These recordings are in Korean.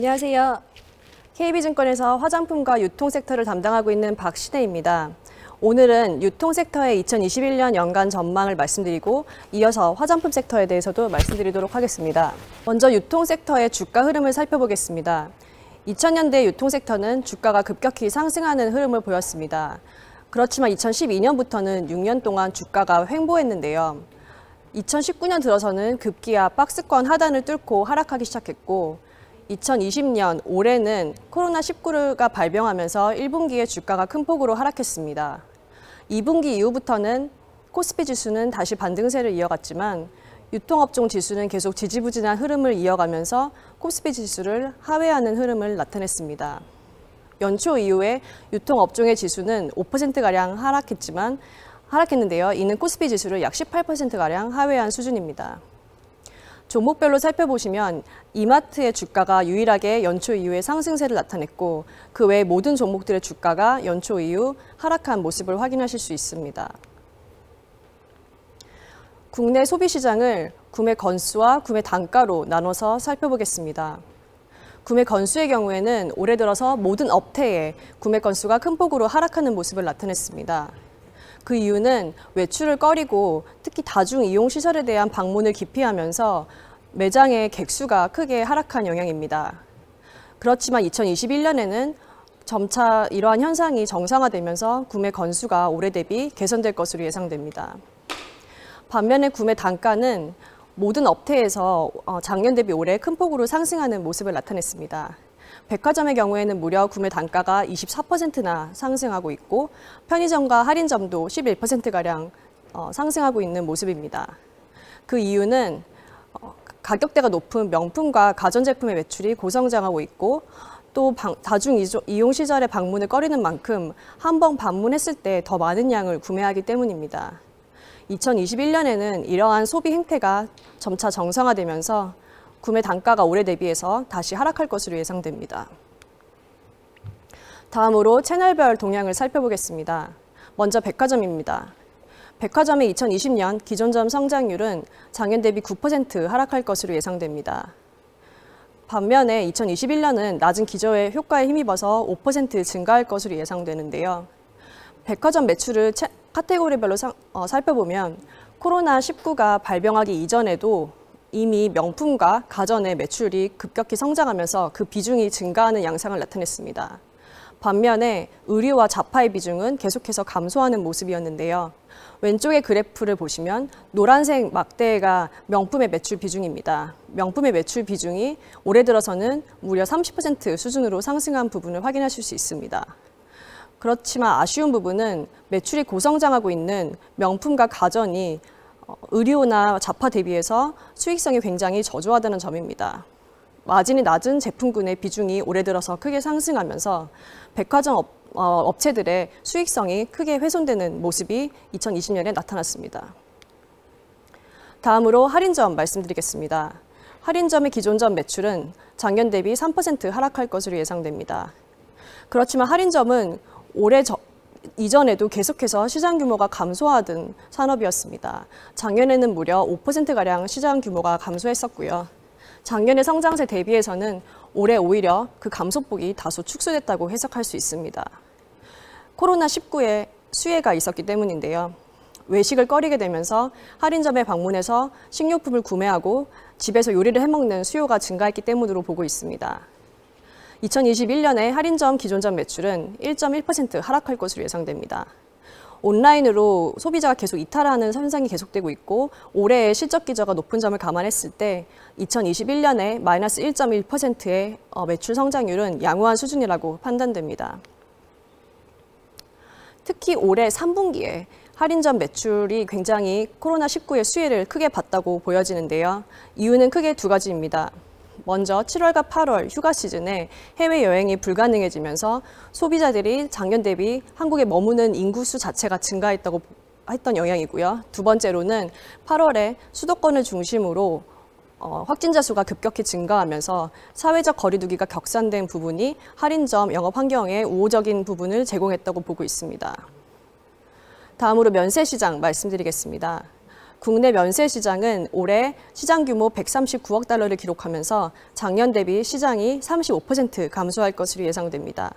안녕하세요. KB증권에서 화장품과 유통 섹터를 담당하고 있는 박신혜입니다. 오늘은 유통 섹터의 2021년 연간 전망을 말씀드리고 이어서 화장품 섹터에 대해서도 말씀드리도록 하겠습니다. 먼저 유통 섹터의 주가 흐름을 살펴보겠습니다. 2000년대 유통 섹터는 주가가 급격히 상승하는 흐름을 보였습니다. 그렇지만 2012년부터는 6년 동안 주가가 횡보했는데요. 2019년 들어서는 급기야 박스권 하단을 뚫고 하락하기 시작했고 2020년 올해는 코로나19가 발병하면서 1분기에 주가가 큰 폭으로 하락했습니다. 2분기 이후부터는 코스피 지수는 다시 반등세를 이어갔지만 유통업종 지수는 계속 지지부진한 흐름을 이어가면서 코스피 지수를 하회하는 흐름을 나타냈습니다. 연초 이후에 유통업종의 지수는 5%가량 하락했는데요. 이는 코스피 지수를 약 18%가량 하회한 수준입니다. 종목별로 살펴보시면 이마트의 주가가 유일하게 연초 이후에 상승세를 나타냈고 그 외 모든 종목들의 주가가 연초 이후 하락한 모습을 확인하실 수 있습니다. 국내 소비시장을 구매 건수와 구매 단가로 나눠서 살펴보겠습니다. 구매 건수의 경우에는 올해 들어서 모든 업태에 구매 건수가 큰 폭으로 하락하는 모습을 나타냈습니다. 그 이유는 외출을 꺼리고 특히 다중이용시설에 대한 방문을 기피하면서 매장의 객수가 크게 하락한 영향입니다. 그렇지만 2021년에는 점차 이러한 현상이 정상화되면서 구매 건수가 올해 대비 개선될 것으로 예상됩니다. 반면에 구매 단가는 모든 업태에서 작년 대비 올해 큰 폭으로 상승하는 모습을 나타냈습니다. 백화점의 경우에는 무려 구매 단가가 24%나 상승하고 있고 편의점과 할인점도 11%가량 상승하고 있는 모습입니다. 그 이유는 가격대가 높은 명품과 가전제품의 매출이 고성장하고 있고 또 다중이용시설의 방문을 꺼리는 만큼 한 번 방문했을 때 더 많은 양을 구매하기 때문입니다. 2021년에는 이러한 소비 행태가 점차 정상화되면서 구매 단가가 올해 대비해서 다시 하락할 것으로 예상됩니다. 다음으로 채널별 동향을 살펴보겠습니다. 먼저 백화점입니다. 백화점의 2020년 기존점 성장률은 작년 대비 9% 하락할 것으로 예상됩니다. 반면에 2021년은 낮은 기저의 효과에 힘입어서 5% 증가할 것으로 예상되는데요. 백화점 매출을 카테고리별로 살펴보면 코로나19가 발병하기 이전에도 이미 명품과 가전의 매출이 급격히 성장하면서 그 비중이 증가하는 양상을 나타냈습니다. 반면에 의류와 잡화의 비중은 계속해서 감소하는 모습이었는데요. 왼쪽의 그래프를 보시면 노란색 막대가 명품의 매출 비중입니다. 명품의 매출 비중이 올해 들어서는 무려 30% 수준으로 상승한 부분을 확인하실 수 있습니다. 그렇지만 아쉬운 부분은 매출이 고성장하고 있는 명품과 가전이 의류나 잡화 대비해서 수익성이 굉장히 저조하다는 점입니다. 마진이 낮은 제품군의 비중이 올해 들어서 크게 상승하면서 백화점 업체들의 수익성이 크게 훼손되는 모습이 2020년에 나타났습니다. 다음으로 할인점 말씀드리겠습니다. 할인점의 기존점 매출은 작년 대비 3% 하락할 것으로 예상됩니다. 그렇지만 할인점은 올해 이전에도 계속해서 시장 규모가 감소하던 산업이었습니다. 작년에는 무려 5%가량 시장 규모가 감소했었고요. 작년의 성장세 대비해서는 올해 오히려 그 감소폭이 다소 축소됐다고 해석할 수 있습니다. 코로나19의 수혜가 있었기 때문인데요. 외식을 꺼리게 되면서 할인점에 방문해서 식료품을 구매하고 집에서 요리를 해먹는 수요가 증가했기 때문으로 보고 있습니다. 2021년에 할인점 기존점 매출은 1.1% 하락할 것으로 예상됩니다. 온라인으로 소비자가 계속 이탈하는 현상이 계속되고 있고 올해의 실적 기저가 높은 점을 감안했을 때 2021년에 마이너스 1.1%의 매출 성장률은 양호한 수준이라고 판단됩니다. 특히 올해 3분기에 할인점 매출이 굉장히 코로나19의 수혜를 크게 봤다고 보여지는데요. 이유는 크게 두 가지입니다. 먼저 7월과 8월 휴가 시즌에 해외여행이 불가능해지면서 소비자들이 작년 대비 한국에 머무는 인구수 자체가 증가했다고 했던 영향이고요. 두 번째로는 8월에 수도권을 중심으로 확진자 수가 급격히 증가하면서 사회적 거리두기가 격상된 부분이 할인점 영업 환경에 우호적인 부분을 제공했다고 보고 있습니다. 다음으로 면세시장 말씀드리겠습니다. 국내 면세 시장은 올해 시장 규모 139억 달러를 기록하면서 작년 대비 시장이 35% 감소할 것으로 예상됩니다.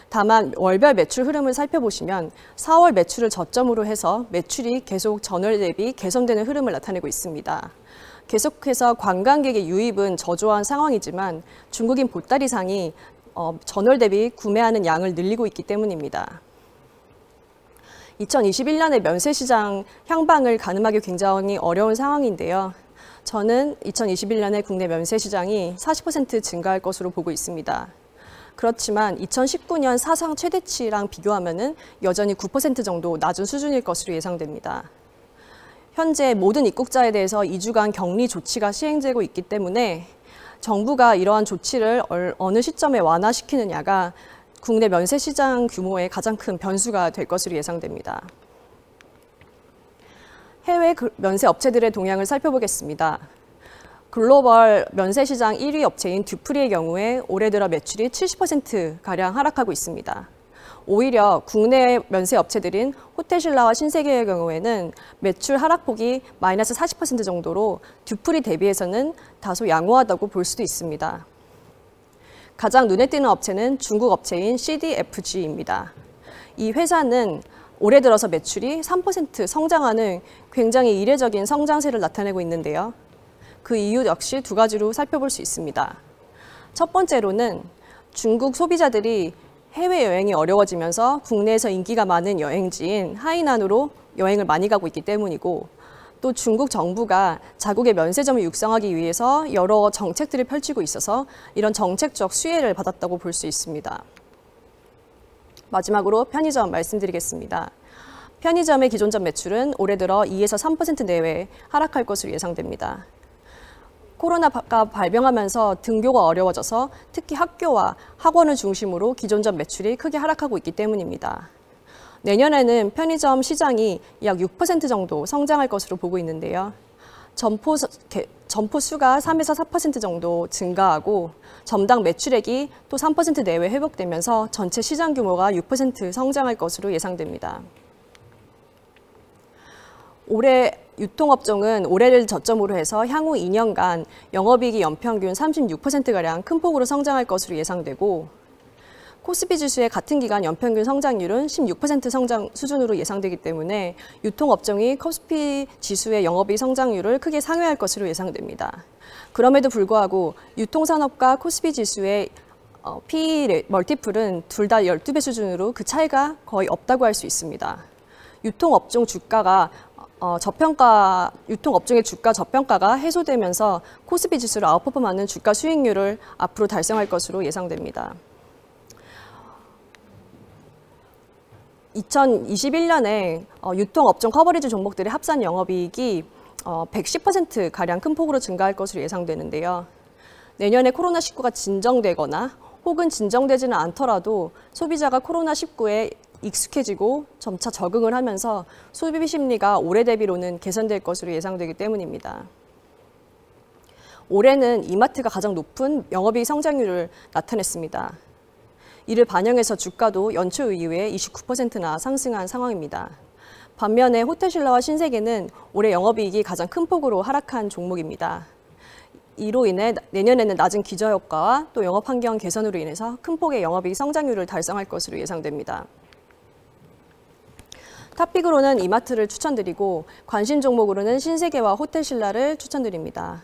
다만 월별 매출 흐름을 살펴보시면 4월 매출을 저점으로 해서 매출이 계속 전월 대비 개선되는 흐름을 나타내고 있습니다. 계속해서 관광객의 유입은 저조한 상황이지만 중국인 보따리상이 전월 대비 구매하는 양을 늘리고 있기 때문입니다. 2021년의 면세시장 향방을 가늠하기 굉장히 어려운 상황인데요. 저는 2021년에 국내 면세시장이 40% 증가할 것으로 보고 있습니다. 그렇지만 2019년 사상 최대치랑 비교하면 여전히 9% 정도 낮은 수준일 것으로 예상됩니다. 현재 모든 입국자에 대해서 2주간 격리 조치가 시행되고 있기 때문에 정부가 이러한 조치를 어느 시점에 완화시키느냐가 국내 면세 시장 규모의 가장 큰 변수가 될 것으로 예상됩니다. 해외 면세 업체들의 동향을 살펴보겠습니다. 글로벌 면세 시장 1위 업체인 듀프리의 경우에 올해 들어 매출이 70%가량 하락하고 있습니다. 오히려 국내 면세 업체들인 호텔신라와 신세계의 경우에는 매출 하락폭이 마이너스 40% 정도로 듀프리 대비해서는 다소 양호하다고 볼 수도 있습니다. 가장 눈에 띄는 업체는 중국 업체인 CDFG입니다. 이 회사는 올해 들어서 매출이 3% 성장하는 굉장히 이례적인 성장세를 나타내고 있는데요. 그 이유 역시 두 가지로 살펴볼 수 있습니다. 첫 번째로는 중국 소비자들이 해외여행이 어려워지면서 국내에서 인기가 많은 여행지인 하이난으로 여행을 많이 가고 있기 때문이고, 또 중국 정부가 자국의 면세점을 육성하기 위해서 여러 정책들을 펼치고 있어서 이런 정책적 수혜를 받았다고 볼 수 있습니다. 마지막으로 편의점 말씀드리겠습니다. 편의점의 기존점 매출은 올해 들어 2에서 3% 내외 하락할 것으로 예상됩니다. 코로나가 발병하면서 등교가 어려워져서 특히 학교와 학원을 중심으로 기존점 매출이 크게 하락하고 있기 때문입니다. 내년에는 편의점 시장이 약 6% 정도 성장할 것으로 보고 있는데요. 점포 수가 3에서 4% 정도 증가하고 점당 매출액이 또 3% 내외 회복되면서 전체 시장 규모가 6% 성장할 것으로 예상됩니다. 올해 유통업종은 올해를 저점으로 해서 향후 2년간 영업이익이 연평균 36%가량 큰 폭으로 성장할 것으로 예상되고, 코스피 지수의 같은 기간 연평균 성장률은 16% 성장 수준으로 예상되기 때문에 유통업종이 코스피 지수의 영업이익 성장률을 크게 상회할 것으로 예상됩니다. 그럼에도 불구하고 유통산업과 코스피 지수의 PE 멀티플은 둘 다 12배 수준으로 그 차이가 거의 없다고 할 수 있습니다. 유통업종 주가가 유통업종의 주가 저평가가 해소되면서 코스피 지수를 아웃퍼폼하는 주가 수익률을 앞으로 달성할 것으로 예상됩니다. 2021년에 유통업종 커버리지 종목들의 합산 영업이익이 110%가량 큰 폭으로 증가할 것으로 예상되는데요. 내년에 코로나19가 진정되거나 혹은 진정되지는 않더라도 소비자가 코로나19에 익숙해지고 점차 적응을 하면서 소비 심리가 올해 대비로는 개선될 것으로 예상되기 때문입니다. 올해는 이마트가 가장 높은 영업이익 성장률을 나타냈습니다. 이를 반영해서 주가도 연초 이후에 29%나 상승한 상황입니다. 반면에 호텔신라와 신세계는 올해 영업이익이 가장 큰 폭으로 하락한 종목입니다. 이로 인해 내년에는 낮은 기저효과와 또 영업환경 개선으로 인해서 큰 폭의 영업이익 성장률을 달성할 것으로 예상됩니다. 탑픽으로는 이마트를 추천드리고 관심 종목으로는 신세계와 호텔신라를 추천드립니다.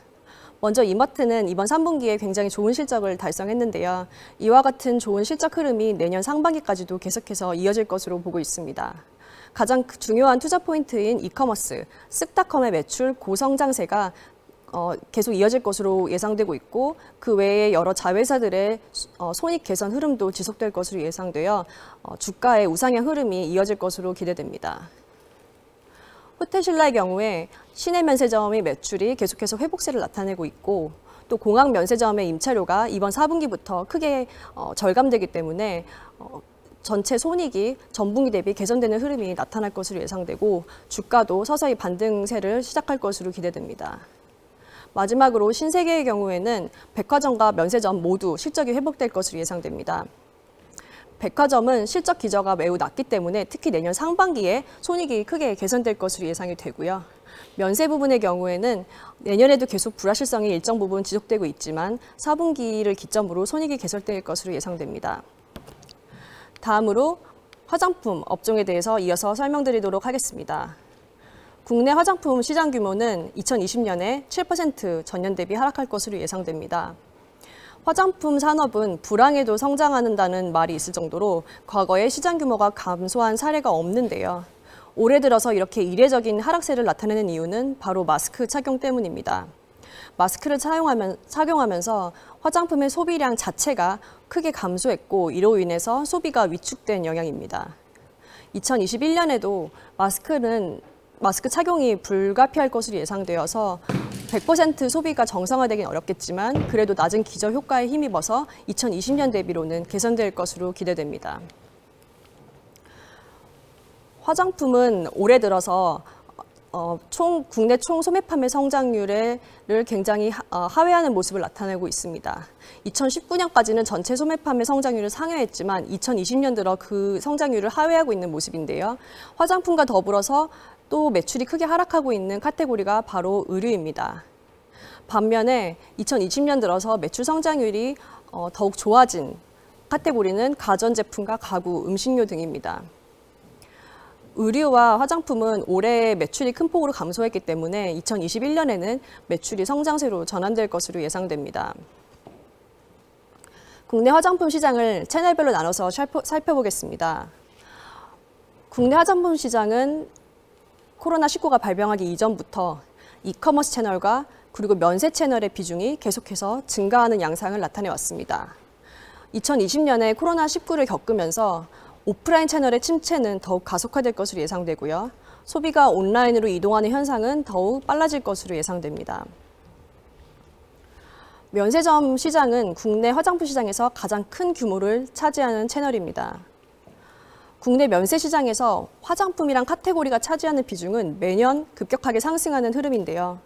먼저 이마트는 이번 3분기에 굉장히 좋은 실적을 달성했는데요. 이와 같은 좋은 실적 흐름이 내년 상반기까지도 계속해서 이어질 것으로 보고 있습니다. 가장 중요한 투자 포인트인 이커머스, 쓱닷컴의 매출 고성장세가 계속 이어질 것으로 예상되고 있고, 그 외에 여러 자회사들의 손익 개선 흐름도 지속될 것으로 예상되어 주가의 우상향 흐름이 이어질 것으로 기대됩니다. 호텔신라의 경우에 시내 면세점의 매출이 계속해서 회복세를 나타내고 있고, 또 공항 면세점의 임차료가 이번 4분기부터 크게 절감되기 때문에 전체 손익이 전분기 대비 개선되는 흐름이 나타날 것으로 예상되고, 주가도 서서히 반등세를 시작할 것으로 기대됩니다. 마지막으로 신세계의 경우에는 백화점과 면세점 모두 실적이 회복될 것으로 예상됩니다. 백화점은 실적 기저가 매우 낮기 때문에 특히 내년 상반기에 손익이 크게 개선될 것으로 예상이 되고요. 면세 부분의 경우에는 내년에도 계속 불확실성이 일정 부분 지속되고 있지만 4분기를 기점으로 손익이 개설될 것으로 예상됩니다. 다음으로 화장품 업종에 대해서 이어서 설명드리도록 하겠습니다. 국내 화장품 시장 규모는 2020년에 7% 전년 대비 하락할 것으로 예상됩니다. 화장품 산업은 불황에도 성장한다는 말이 있을 정도로 과거에 시장 규모가 감소한 사례가 없는데요. 올해 들어서 이렇게 이례적인 하락세를 나타내는 이유는 바로 마스크 착용 때문입니다. 마스크를 착용하면서 화장품의 소비량 자체가 크게 감소했고 이로 인해서 소비가 위축된 영향입니다. 2021년에도 마스크 착용이 불가피할 것으로 예상되어서 100% 소비가 정상화되긴 어렵겠지만 그래도 낮은 기저 효과에 힘입어서 2020년 대비로는 개선될 것으로 기대됩니다. 화장품은 올해 들어서 국내 총 소매 판매 성장률을 굉장히 하회하는 모습을 나타내고 있습니다. 2019년까지는 전체 소매 판매 성장률을 상회했지만 2020년 들어 그 성장률을 하회하고 있는 모습인데요. 화장품과 더불어서 또 매출이 크게 하락하고 있는 카테고리가 바로 의류입니다. 반면에 2020년 들어서 매출 성장률이 더욱 좋아진 카테고리는 가전제품과 가구, 음식료 등입니다. 의류와 화장품은 올해 매출이 큰 폭으로 감소했기 때문에 2021년에는 매출이 성장세로 전환될 것으로 예상됩니다. 국내 화장품 시장을 채널별로 나눠서 살펴보겠습니다. 국내 화장품 시장은 코로나19가 발병하기 이전부터 이커머스 채널과 그리고 면세 채널의 비중이 계속해서 증가하는 양상을 나타내왔습니다. 2020년에 코로나19를 겪으면서 오프라인 채널의 침체는 더욱 가속화될 것으로 예상되고요. 소비가 온라인으로 이동하는 현상은 더욱 빨라질 것으로 예상됩니다. 면세점 시장은 국내 화장품 시장에서 가장 큰 규모를 차지하는 채널입니다. 국내 면세 시장에서 화장품이란 카테고리가 차지하는 비중은 매년 급격하게 상승하는 흐름인데요.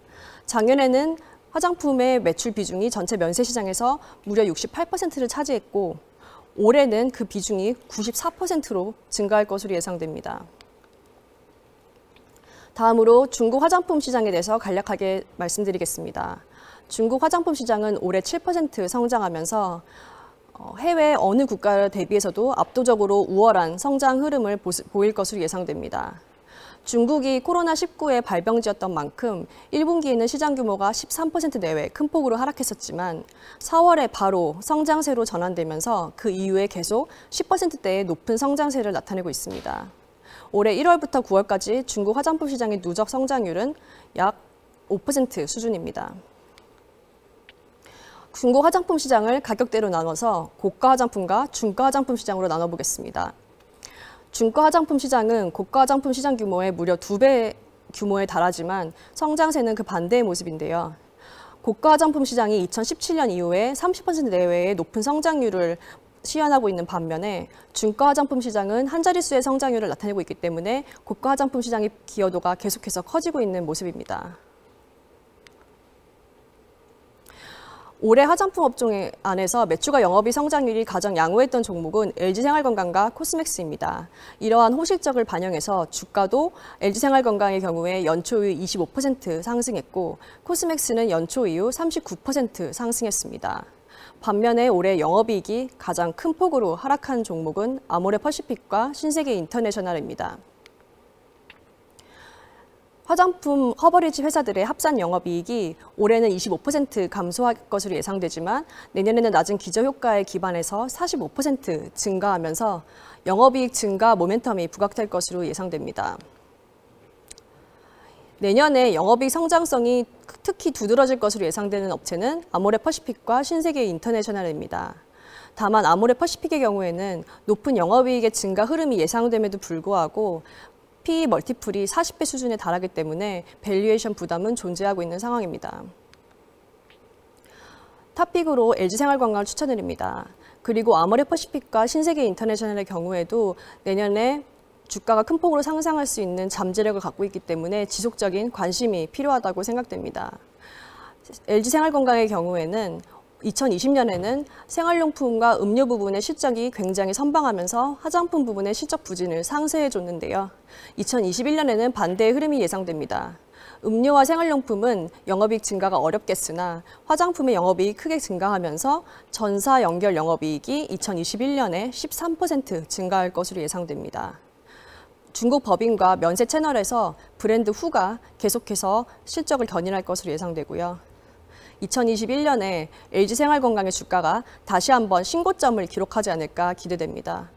작년에는 화장품의 매출 비중이 전체 면세 시장에서 무려 68%를 차지했고 올해는 그 비중이 94%로 증가할 것으로 예상됩니다. 다음으로 중국 화장품 시장에 대해서 간략하게 말씀드리겠습니다. 중국 화장품 시장은 올해 7% 성장하면서 해외 어느 국가 대비해서도 압도적으로 우월한 성장 흐름을 보일 것으로 예상됩니다. 중국이 코로나19의 발병지였던 만큼 1분기에는 시장 규모가 13% 내외 큰 폭으로 하락했었지만 4월에 바로 성장세로 전환되면서 그 이후에 계속 10%대의 높은 성장세를 나타내고 있습니다. 올해 1월부터 9월까지 중국 화장품 시장의 누적 성장률은 약 5% 수준입니다. 중국 화장품 시장을 가격대로 나눠서 고가 화장품과 중가 화장품 시장으로 나눠보겠습니다. 중가 화장품 시장은 고가 화장품 시장 규모의 무려 2배 규모에 달하지만 성장세는 그 반대의 모습인데요. 고가 화장품 시장이 2017년 이후에 30% 내외의 높은 성장률을 시현하고 있는 반면에 중가 화장품 시장은 한 자릿수의 성장률을 나타내고 있기 때문에 고가 화장품 시장의 기여도가 계속해서 커지고 있는 모습입니다. 올해 화장품 업종 안에서 매출과 영업이익 성장률이 가장 양호했던 종목은 LG생활건강과 코스맥스입니다. 이러한 호실적을 반영해서 주가도 LG생활건강의 경우에 연초 이후 25% 상승했고 코스맥스는 연초 이후 39% 상승했습니다. 반면에 올해 영업이익이 가장 큰 폭으로 하락한 종목은 아모레퍼시픽과 신세계인터내셔널입니다. 화장품 커버리지 회사들의 합산 영업이익이 올해는 25% 감소할 것으로 예상되지만 내년에는 낮은 기저효과에 기반해서 45% 증가하면서 영업이익 증가 모멘텀이 부각될 것으로 예상됩니다. 내년에 영업이익 성장성이 특히 두드러질 것으로 예상되는 업체는 아모레퍼시픽과 신세계인터내셔널입니다. 다만 아모레퍼시픽의 경우에는 높은 영업이익의 증가 흐름이 예상됨에도 불구하고 PE 멀티플이 40배 수준에 달하기 때문에 밸류에이션 부담은 존재하고 있는 상황입니다. 탑픽으로 LG생활건강을 추천드립니다. 그리고 아모레퍼시픽과 신세계인터내셔널의 경우에도 내년에 주가가 큰 폭으로 상승할 수 있는 잠재력을 갖고 있기 때문에 지속적인 관심이 필요하다고 생각됩니다. LG생활건강의 경우에는 2020년에는 생활용품과 음료 부분의 실적이 굉장히 선방하면서 화장품 부분의 실적 부진을 상쇄해줬는데요. 2021년에는 반대의 흐름이 예상됩니다. 음료와 생활용품은 영업이익 증가가 어렵겠으나 화장품의 영업이익이 크게 증가하면서 전사 연결 영업이익이 2021년에 13% 증가할 것으로 예상됩니다. 중국 법인과 면세 채널에서 브랜드 후가 계속해서 실적을 견인할 것으로 예상되고요. 2021년에 LG생활건강의 주가가 다시 한번 신고점을 기록하지 않을까 기대됩니다.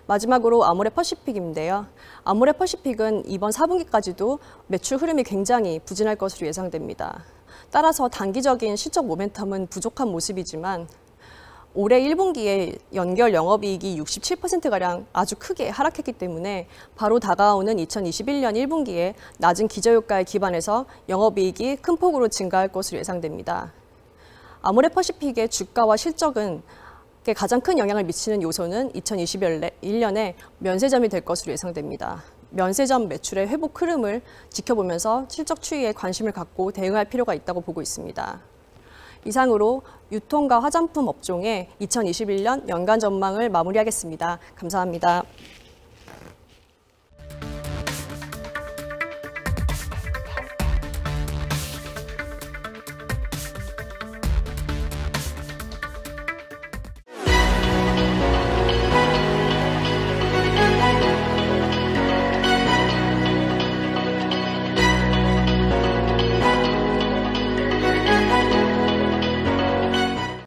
마지막으로 아모레퍼시픽인데요. 아모레퍼시픽은 이번 4분기까지도 매출 흐름이 굉장히 부진할 것으로 예상됩니다. 따라서 단기적인 실적 모멘텀은 부족한 모습이지만 올해 1분기에 연결 영업이익이 67%가량 아주 크게 하락했기 때문에 바로 다가오는 2021년 1분기에 낮은 기저효과에 기반해서 영업이익이 큰 폭으로 증가할 것으로 예상됩니다. 아모레퍼시픽의 주가와 실적은 가장 큰 영향을 미치는 요소는 2021년에 면세점이 될 것으로 예상됩니다. 면세점 매출의 회복 흐름을 지켜보면서 실적 추이에 관심을 갖고 대응할 필요가 있다고 보고 있습니다. 이상으로 유통과 화장품 업종의 2021년 연간 전망을 마무리하겠습니다. 감사합니다.